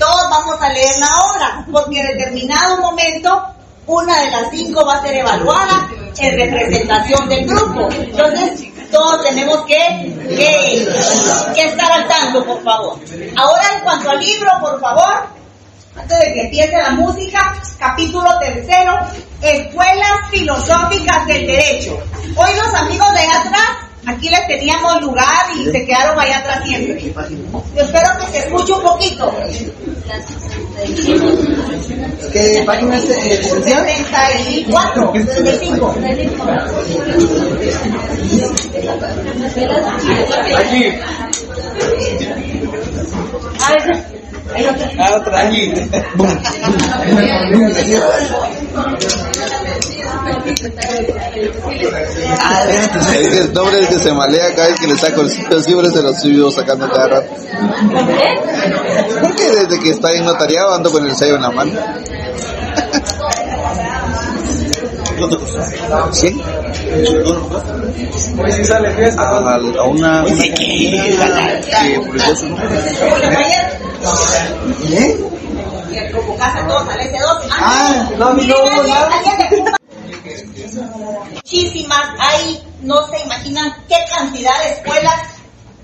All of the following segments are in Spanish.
todos vamos a leer la obra, porque en determinado momento una de las 5 va a ser evaluada en representación del grupo. Entonces, todos tenemos que estar al tanto, por favor. Ahora, en cuanto al libro, por favor, antes de que empiece la música, capítulo 3, Escuelas Filosóficas del Derecho. Hoy los amigos de allá atrás, aquí les teníamos lugar y se quedaron allá atrás siempre. Yo espero que se escuche un poquito. ¿Qué página es, licenciada? 34, 35. Allí. Otra allí. Es que el nombre es que se malea cada vez que le saco el siempre se lo sigo sacando cada rato. Porque desde que está en notariado ando con el sello en la mano. ¿Sí? Hoy sí sale fiesta. A una que publicó su número. ¿Eh? Como casa todos al S2. No, mi no, nada. Muchísimas, hay, no se imaginan qué cantidad de escuelas,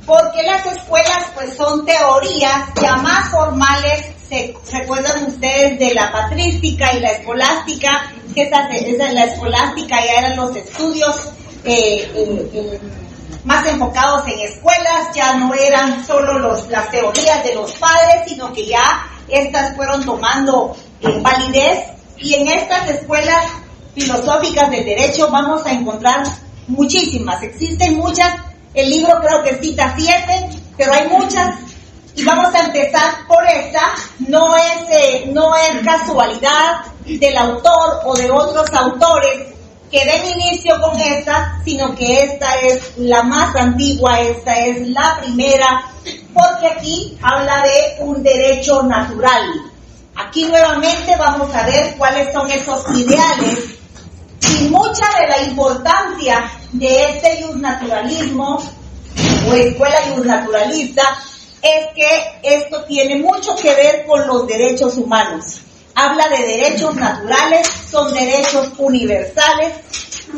porque las escuelas pues son teorías ya más formales. Se recuerdan ustedes de la patrística y la escolástica, que esa la escolástica ya eran los estudios más enfocados en escuelas, ya no eran solo las teorías de los padres, sino que ya estas fueron tomando validez, y en estas escuelas filosóficas del derecho vamos a encontrar muchísimas, existen muchas, el libro creo que cita 7, pero hay muchas, y vamos a empezar por esta. No es casualidad del autor o de otros autores que den inicio con esta, sino que esta es la más antigua, esta es la primera, porque aquí habla de un derecho natural. Aquí nuevamente vamos a ver cuáles son esos ideales, y mucha de la importancia de este iusnaturalismo o escuela iusnaturalista es que esto tiene mucho que ver con los derechos humanos. Habla de derechos naturales, son derechos universales,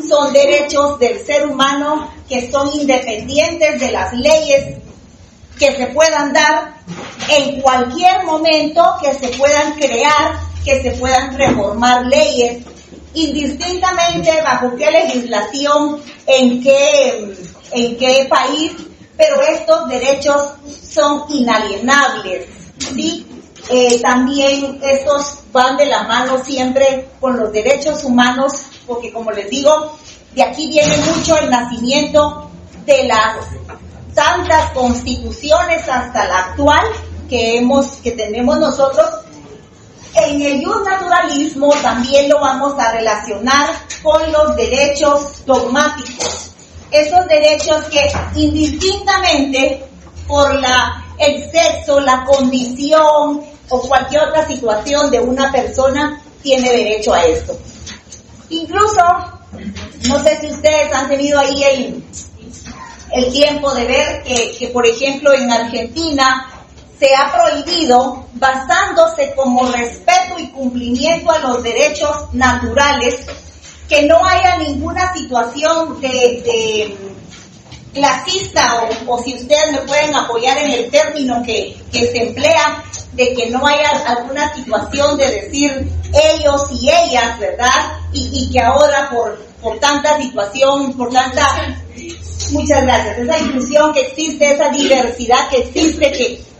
son derechos del ser humano que son independientes de las leyes que se puedan dar en cualquier momento, que se puedan crear, que se puedan reformar leyes, indistintamente bajo qué legislación, en qué país, pero estos derechos son inalienables, ¿sí? También estos van de la mano siempre con los derechos humanos, porque como les digo, de aquí viene mucho el nacimiento de las tantas constituciones hasta la actual que tenemos nosotros. En el iusnaturalismo también lo vamos a relacionar con los derechos dogmáticos, esos derechos que indistintamente por el sexo, la condición o cualquier otra situación de una persona tiene derecho a esto. Incluso, no sé si ustedes han tenido ahí el tiempo de ver que por ejemplo en Argentina se ha prohibido, basándose como respeto y cumplimiento a los derechos naturales, que no haya ninguna situación de clasista, o si ustedes me pueden apoyar en el término que se emplea, de que no haya alguna situación de decir ellos y ellas, ¿verdad? Y que ahora por tanta situación, muchas gracias, esa inclusión que existe, esa diversidad que existe,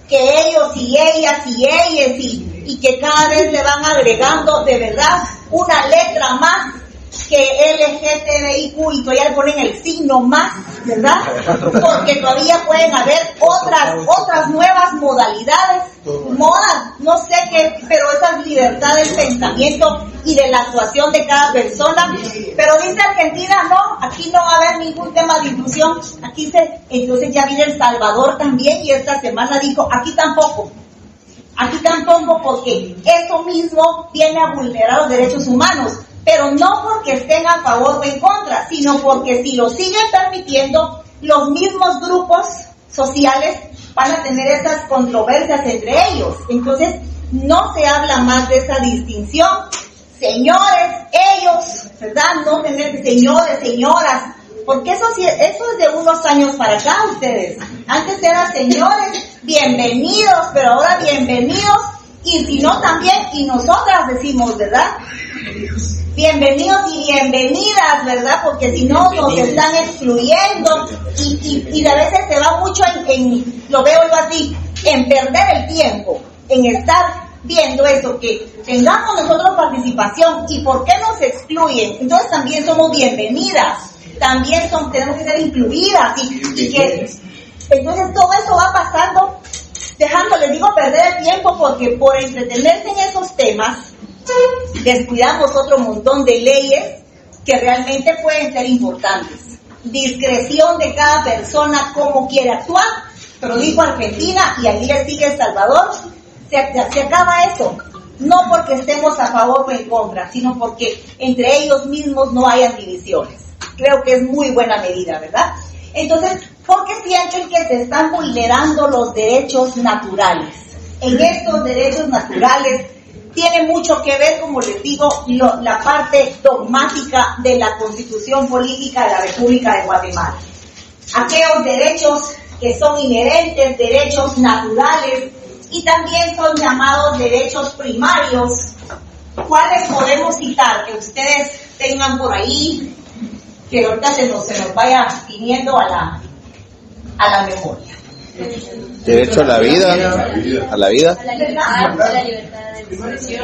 que ellos y ellas y ellas, y que cada vez le van agregando de verdad una letra más, que LGTBIQ, y todavía le ponen el signo más, ¿verdad? Porque todavía pueden haber otras nuevas modalidades, no sé qué, pero esas libertades de pensamiento y de la actuación de cada persona. Pero dice Argentina, no, aquí no va a haber ningún tema de inclusión, entonces ya viene El Salvador también, y esta semana dijo, aquí tampoco, porque eso mismo viene a vulnerar los derechos humanos. Pero no porque estén a favor o en contra, sino porque si lo siguen permitiendo, los mismos grupos sociales van a tener esas controversias entre ellos. Entonces, no se habla más de esa distinción. Señores, ellos, ¿verdad? No tener señores, señoras, porque eso es de unos años para acá ustedes. Antes eran señores, bienvenidos, pero ahora bienvenidos, y si no también, y nosotras decimos, ¿verdad? Bienvenidos y bienvenidas, ¿verdad? Porque si no nos están excluyendo y a veces se va mucho en lo veo yo así, en perder el tiempo, en estar viendo eso, que tengamos nosotros participación. ¿Y por qué nos excluyen? Entonces también somos bienvenidas, también tenemos que ser incluidas y que entonces todo eso va pasando, les digo, perder el tiempo, porque por entretenerse en esos temas descuidamos otro montón de leyes que realmente pueden ser importantes. Discreción de cada persona, cómo quiere actuar, pero dijo Argentina y allí le sigue El Salvador. Se acaba eso, no porque estemos a favor o en contra, sino porque entre ellos mismos no hayan divisiones. Creo que es muy buena medida, ¿verdad? Entonces, ¿por qué sienten que se están vulnerando los derechos naturales? En estos derechos naturales tiene mucho que ver, como les digo, la parte dogmática de la Constitución Política de la República de Guatemala. Aquellos derechos que son inherentes, derechos naturales, y también son llamados derechos primarios. ¿Cuáles podemos citar que ustedes tengan por ahí, que ahorita se nos vaya viniendo a la memoria? Derecho a la vida, a la vida.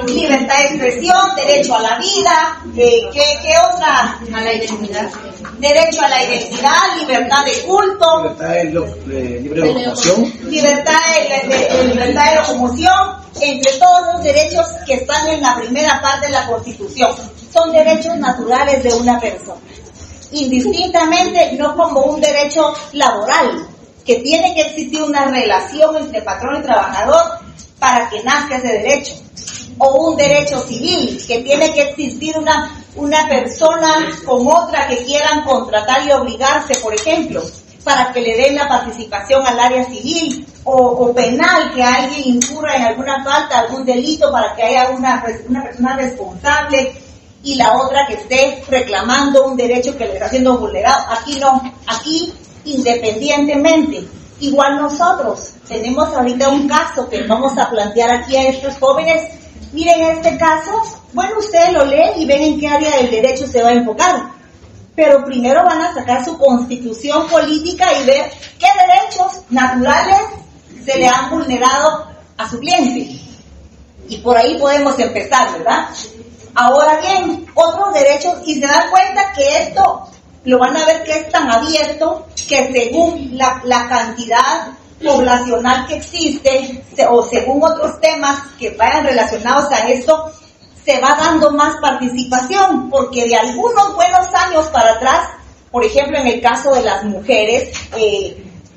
Libertad de expresión, derecho a la vida, ¿qué otra? A la identidad. Derecho a la identidad, libertad de culto, Libertad de libre locomoción. libertad de locomoción, entre todos los derechos que están en la primera parte de la Constitución. Son derechos naturales de una persona, indistintamente, no como un derecho laboral, que tiene que existir una relación entre patrón y trabajador para que nazca ese derecho, o un derecho civil, que tiene que existir una persona con otra que quieran contratar y obligarse, por ejemplo, para que le den la participación al área civil, o penal, que alguien incurra en alguna falta, algún delito, para que haya una persona responsable, y la otra que esté reclamando un derecho que le está siendo vulnerado. Aquí no, aquí independientemente. Igual nosotros tenemos ahorita un caso que vamos a plantear aquí a estos jóvenes. Miren este caso, bueno, ustedes lo leen y ven en qué área del derecho se va a enfocar, pero primero van a sacar su constitución política y ver qué derechos naturales se le han vulnerado a su cliente, y por ahí podemos empezar, ¿verdad? Ahora bien, otros derechos, y se dan cuenta que esto lo van a ver que es tan abierto que según la cantidad poblacional que existe, o según otros temas que vayan relacionados a esto, se va dando más participación, porque de algunos buenos años para atrás, por ejemplo en el caso de las mujeres,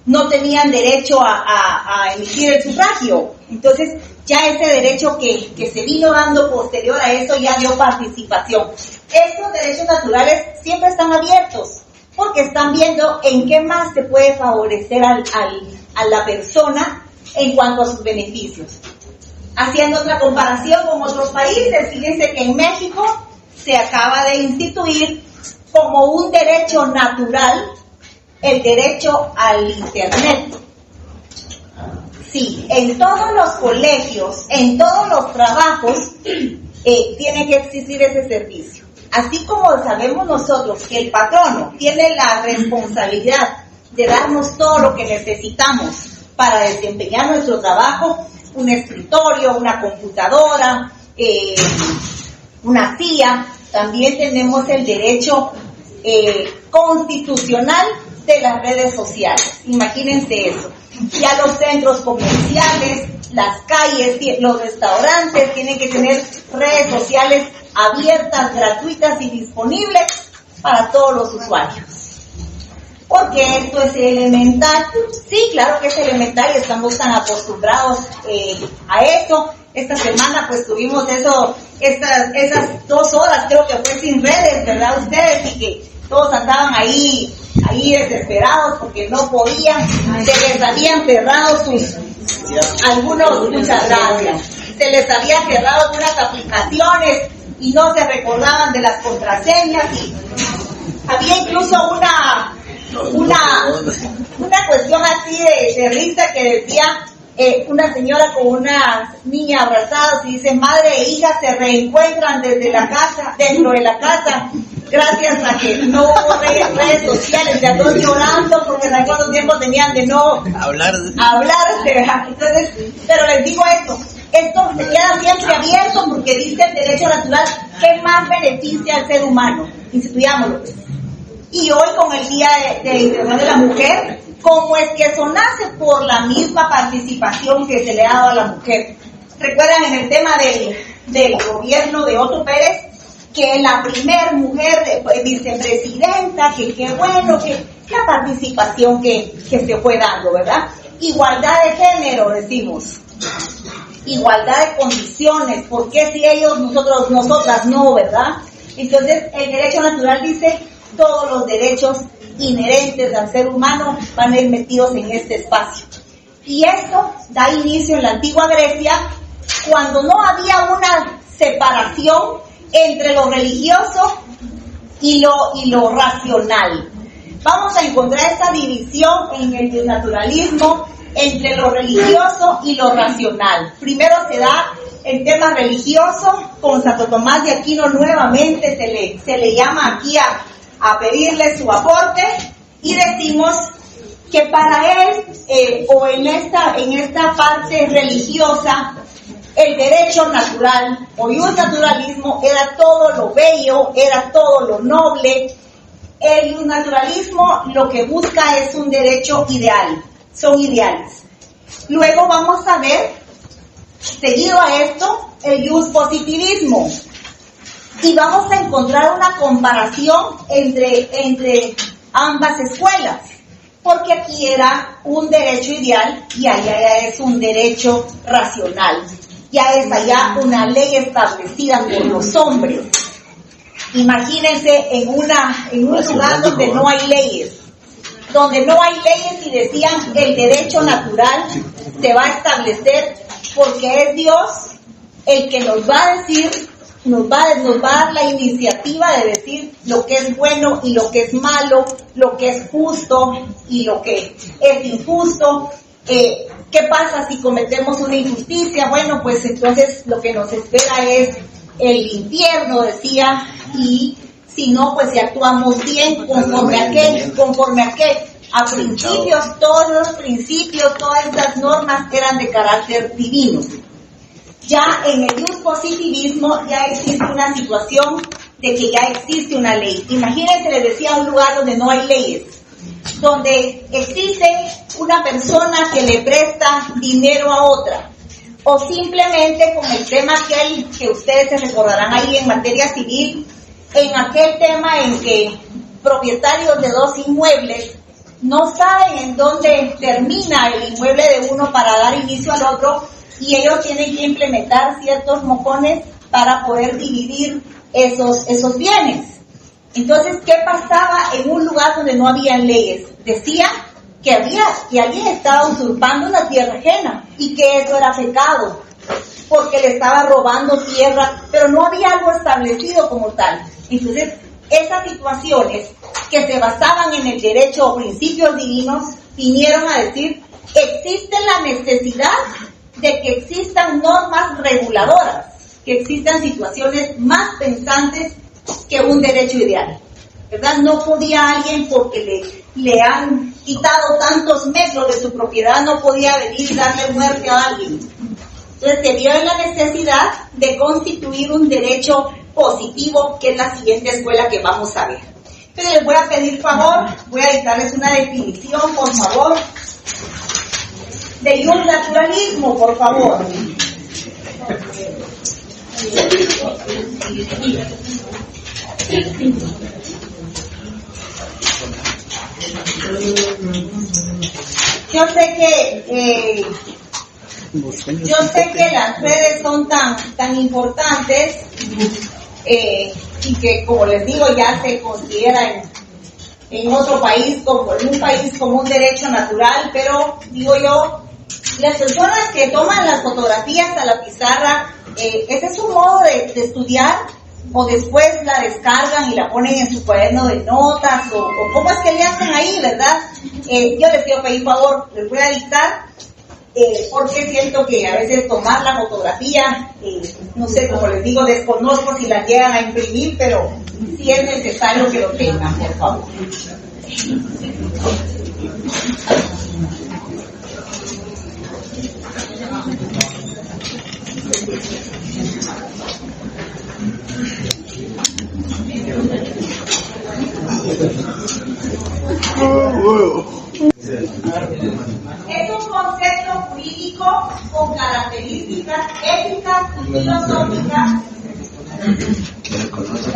no tenían derecho a emitir el sufragio. Entonces ya ese derecho que se vino dando posterior a eso ya dio participación. Estos derechos naturales siempre están abiertos, porque están viendo en qué más se puede favorecer a la persona en cuanto a sus beneficios. Haciendo otra comparación con otros países, fíjense que en México se acaba de instituir como un derecho natural el derecho al Internet. Sí, en todos los colegios, en todos los trabajos, tiene que existir ese servicio. Así como sabemos nosotros que el patrono tiene la responsabilidad de darnos todo lo que necesitamos para desempeñar nuestro trabajo, un escritorio, una computadora, una silla, también tenemos el derecho constitucional de las redes sociales. Imagínense eso. Ya los centros comerciales, las calles, los restaurantes tienen que tener redes sociales abiertas, gratuitas y disponibles para todos los usuarios. Porque esto es elemental. Sí, claro que es elemental y estamos tan acostumbrados a eso. Esta semana pues tuvimos esas 2 horas, creo que fue sin redes, ¿verdad? Ustedes, y que todos andaban ahí desesperados porque no podían, se les habían cerrado algunos, muchas gracias, se les había cerrado algunas aplicaciones y no se recordaban de las contraseñas, y había incluso una cuestión así de risa que decía una señora con una niña abrazados y dice: madre e hija se reencuentran dentro de la casa, gracias a que no hubo redes sociales, ya todos llorando porque en algunos tiempos tenían de no hablarse. Entonces, pero les digo esto se queda siempre abierto, porque dice el derecho natural que más beneficia al ser humano. Instituyámoslo. Y hoy, con el Día de la Integración de la Mujer, ¿cómo es que eso nace? Por la misma participación que se le ha dado a la mujer. ¿Recuerdan en el tema del gobierno de Otto Pérez, que la primer mujer vicepresidenta, que qué bueno, que la participación que se fue dando, ¿verdad? Igualdad de género, decimos. Igualdad de condiciones. ¿Por qué si ellos, nosotras no, verdad? Entonces, el derecho natural dice: todos los derechos inherentes al ser humano van a ir metidos en este espacio. Y esto da inicio en la antigua Grecia, cuando no había una separación entre lo religioso y lo racional. Vamos a encontrar esta división en el naturalismo entre lo religioso y lo racional. Primero se da el tema religioso, con Santo Tomás de Aquino nuevamente se le llama aquí a pedirle su aporte, y decimos que para él, o en esta parte religiosa, el derecho natural o ius naturalismo era todo lo bello, era todo lo noble. El ius naturalismo lo que busca es un derecho ideal, son ideales. Luego vamos a ver, seguido a esto, el ius positivismo. Y vamos a encontrar una comparación entre ambas escuelas, porque aquí era un derecho ideal y allá ya es un derecho racional. Ya es allá una ley establecida por los hombres. Imagínense en un lugar donde no hay leyes, y decían: el derecho natural se va a establecer porque es Dios el que nos va a decir, nos va a dar la iniciativa de decir lo que es bueno y lo que es malo, lo que es justo y lo que es injusto. ¿Qué pasa si cometemos una injusticia? Bueno, pues entonces lo que nos espera es el infierno, decía, y si no, pues si actuamos bien, conforme a qué. A principios, todos los principios, todas estas normas eran de carácter divino. Ya en el ius positivismo ya existe una situación de que ya existe una ley. Imagínense, les decía, un lugar donde no hay leyes, donde existe una persona que le presta dinero a otra, o simplemente con el tema que ustedes se recordarán ahí en materia civil, en aquel tema en que propietarios de dos inmuebles no saben en dónde termina el inmueble de uno para dar inicio al otro, y ellos tienen que implementar ciertos mojones para poder dividir esos bienes. Entonces, ¿qué pasaba en un lugar donde no había leyes? Decía que alguien estaba usurpando una tierra ajena y que eso era pecado, porque le estaba robando tierra, pero no había algo establecido como tal. Entonces, esas situaciones que se basaban en el derecho o principios divinos vinieron a decir: existe la necesidad de que existan normas reguladoras, que existan situaciones más pensantes que un derecho ideal, ¿verdad? No podía alguien, porque le han quitado tantos metros de su propiedad, no podía venir y darle muerte a alguien. Entonces se vio en la necesidad de constituir un derecho positivo, que es la siguiente escuela que vamos a ver. Entonces les voy a pedir favor, voy a dictarles una definición, por favor, de ius naturalismo, por favor. Yo sé que las redes son tan importantes, y que, como les digo, ya se considera en otro país, como en un país, como un derecho natural, pero digo yo, Las personas que toman las fotografías a la pizarra, ese es un modo de estudiar, o después la descargan y la ponen en su cuaderno de notas, o cómo es que le hacen ahí, ¿verdad? Yo les quiero pedir favor, les voy a dictar, porque siento que a veces tomar la fotografía, no sé, como les digo, desconozco si la llegan a imprimir, pero sí es necesario que lo tengan, por favor. Es un concepto jurídico con características éticas y filosóficas que reconoce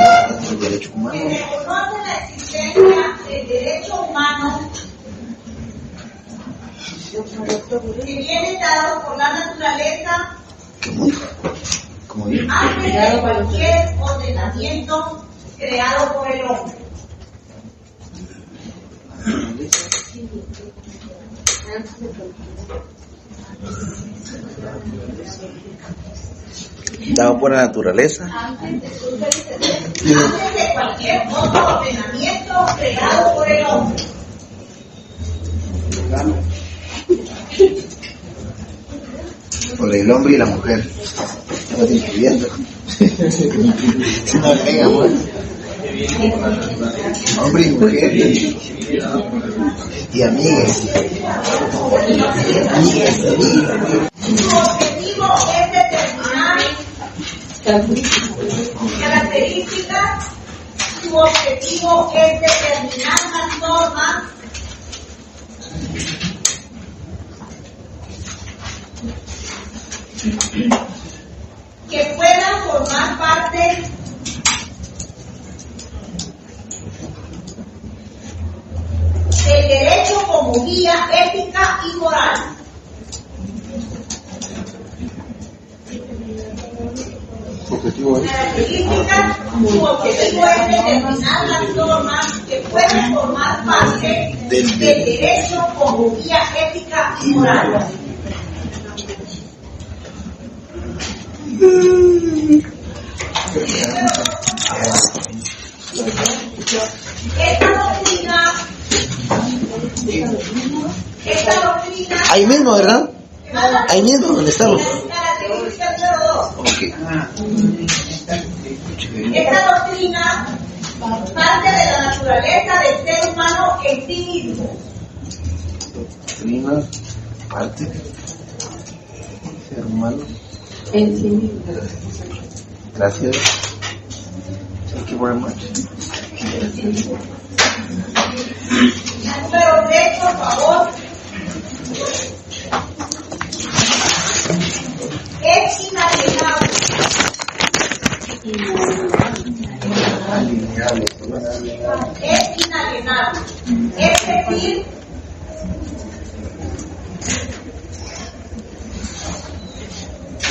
la existencia del derecho humano que viene dado por la naturaleza antes de cualquier ordenamiento creado por el hombre. Dado por la naturaleza. Antes de cualquier otro ordenamiento creado por el hombre. Por el hombre y la mujer. Estamos incluyendo. Si no agrega, amor. Hombre y mujer y amigues. Su objetivo es determinar características. Su objetivo es determinar las normas que puedan formar parte del derecho como guía ética y moral. Su objetivo es determinar las normas que pueden formar parte del derecho como guía ética y moral. Esta doctrina Ahí mismo, ¿verdad? Ahí mismo, donde estamos. Característica número 2. Okay. Esta doctrina parte de la naturaleza del ser humano en sí mismo. Doctrina parte del ser humano en sí mismo. Gracias. Thank you very much. Número 3, por favor. Es inalienable. Es inalienable. Es decir,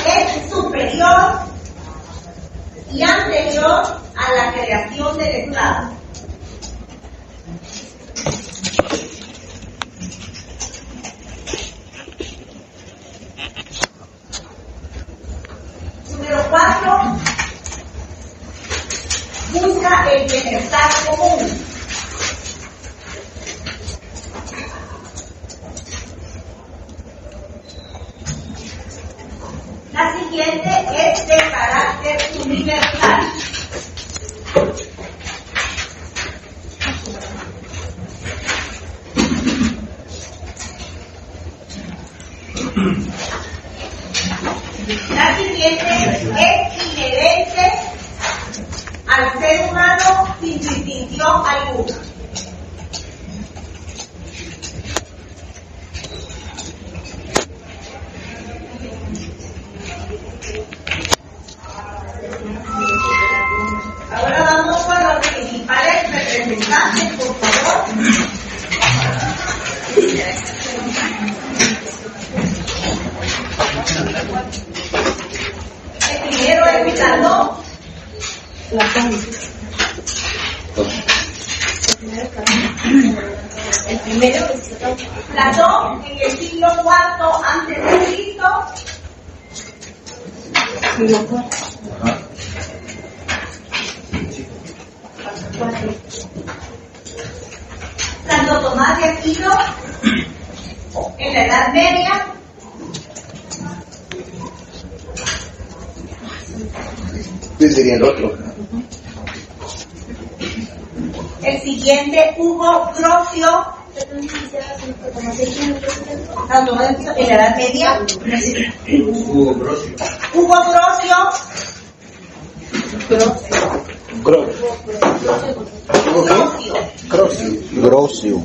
es superior y anterior a la creación del Estado. Número 4, busca el bienestar común. La siguiente es de carácter universal. La siguiente es inherente al ser humano sin distinción alguna. Ahora vamos con los principales representantes, por favor. El primero es Platón. El Platón en el siglo IV antes de Cristo. Santo Tomás de Aquino en la Edad Media. ¿Quién sería el otro? El siguiente, Hugo Grocio. Santo Tomás de Aquino en la Edad Media. Hugo Grocio. Hugo Grocio. Grocio.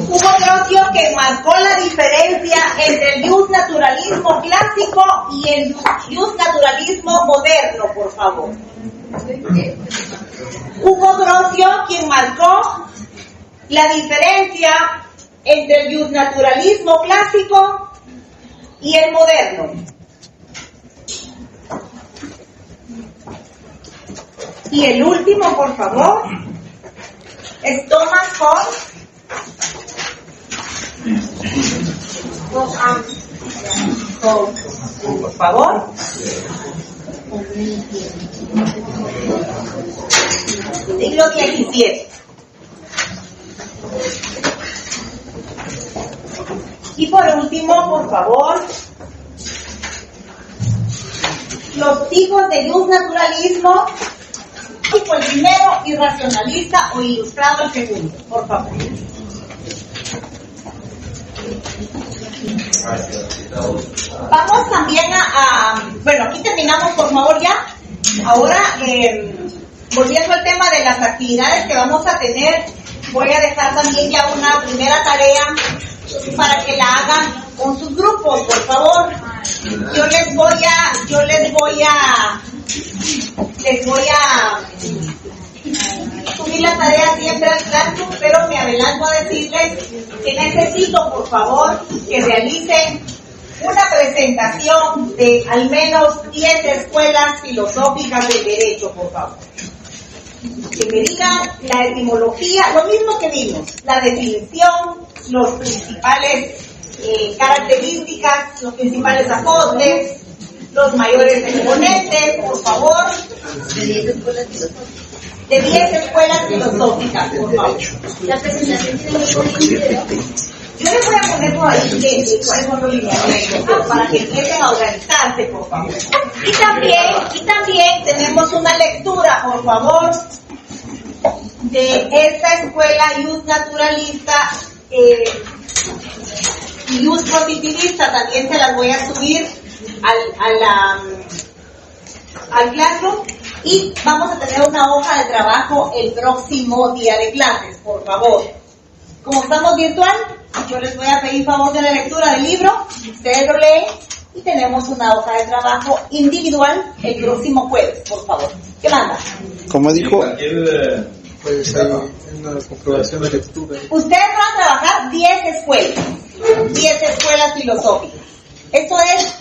Hugo Grocio, que marcó la diferencia entre el justnaturalismo clásico y el justnaturalismo moderno, por favor. Hugo Grocio, quien marcó la diferencia entre el justnaturalismo clásico y el moderno. Y el último, por favor, es Thomas Hobbes. Por favor. Siglo XVII. Y por último, por favor, los tipos de justnaturalismo, tipo el primero, irracionalista o ilustrado el segundo, por favor. Vamos también bueno, aquí terminamos, por favor, ya. Ahora, volviendo al tema de las actividades que vamos a tener, voy a dejar también ya una primera tarea para que la hagan con sus grupos, por favor. Yo les voy a subir la tarea siempre al Classroom, pero me adelanto a decirles que necesito, por favor, que realicen una presentación de al menos 10 escuelas filosóficas del derecho, por favor. Que me digan la etimología, lo mismo que vimos, la definición, los principales características, los principales aportes, los mayores exponentes, por favor. De 10 escuelas filosóficas, por favor. La presentación tiene un video. Yo les voy a poner por ahí cuáles son los lineamientos para que empiecen a organizarse, por favor. Y también tenemos una lectura, por favor, de esta escuela justnaturalista y justpositivista. También se las voy a subir al Classroom. Y vamos a tener una hoja de trabajo el próximo día de clases, por favor. Como estamos virtual, yo les voy a pedir favor de la lectura del libro, ustedes lo leen y tenemos una hoja de trabajo individual el próximo jueves, por favor. ¿Qué manda? ¿Cómo dijo? Pues hay una comprobación de lectura. Ustedes van a trabajar 10 escuelas filosóficas. Esto es,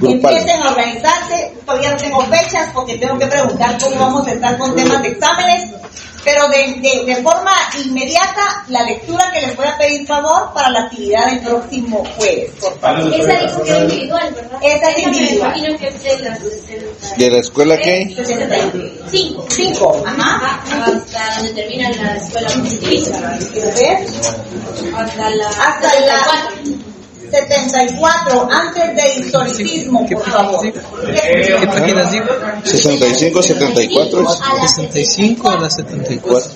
grupal. Empiecen a organizarse. Todavía no tengo fechas porque tengo que preguntar cómo vamos a estar con temas de exámenes, pero de forma inmediata la lectura que les voy a pedir favor para la actividad del próximo jueves, por favor. Esa dijo que era individual, ¿verdad? Esa es individual. Imagino que es de las ¿De la escuela qué? 5, ajá. Hasta donde termina la escuela positivista. ¿Ves? Hasta la 74, antes de historicismo, por favor. ¿Qué páginas digo? 65, 74. 65 a la 74.